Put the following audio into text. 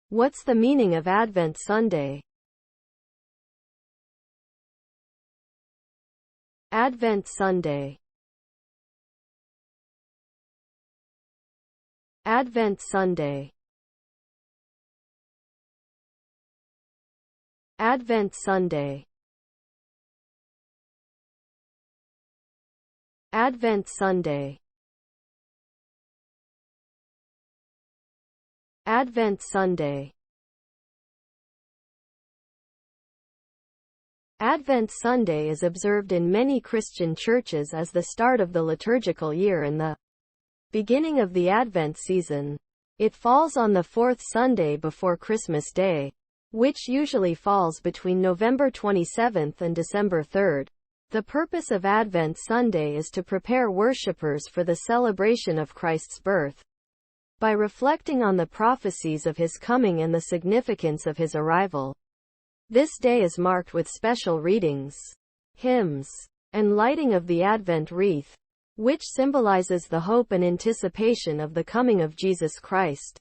What's the meaning of Advent Sunday? Advent Sunday. Advent Sunday. Advent Sunday. Advent Sunday. Advent Sunday. Advent Sunday is observed in many Christian churches as the start of the liturgical year and the beginning of the Advent season. It falls on the fourth Sunday before Christmas Day, which usually falls between November 27th and December 3rd. The purpose of Advent Sunday is to prepare worshipers for the celebration of Christ's birth by reflecting on the prophecies of his coming and the significance of his arrival. This day is marked with special readings, hymns, and lighting of the Advent wreath, which symbolizes the hope and anticipation of the coming of Jesus Christ.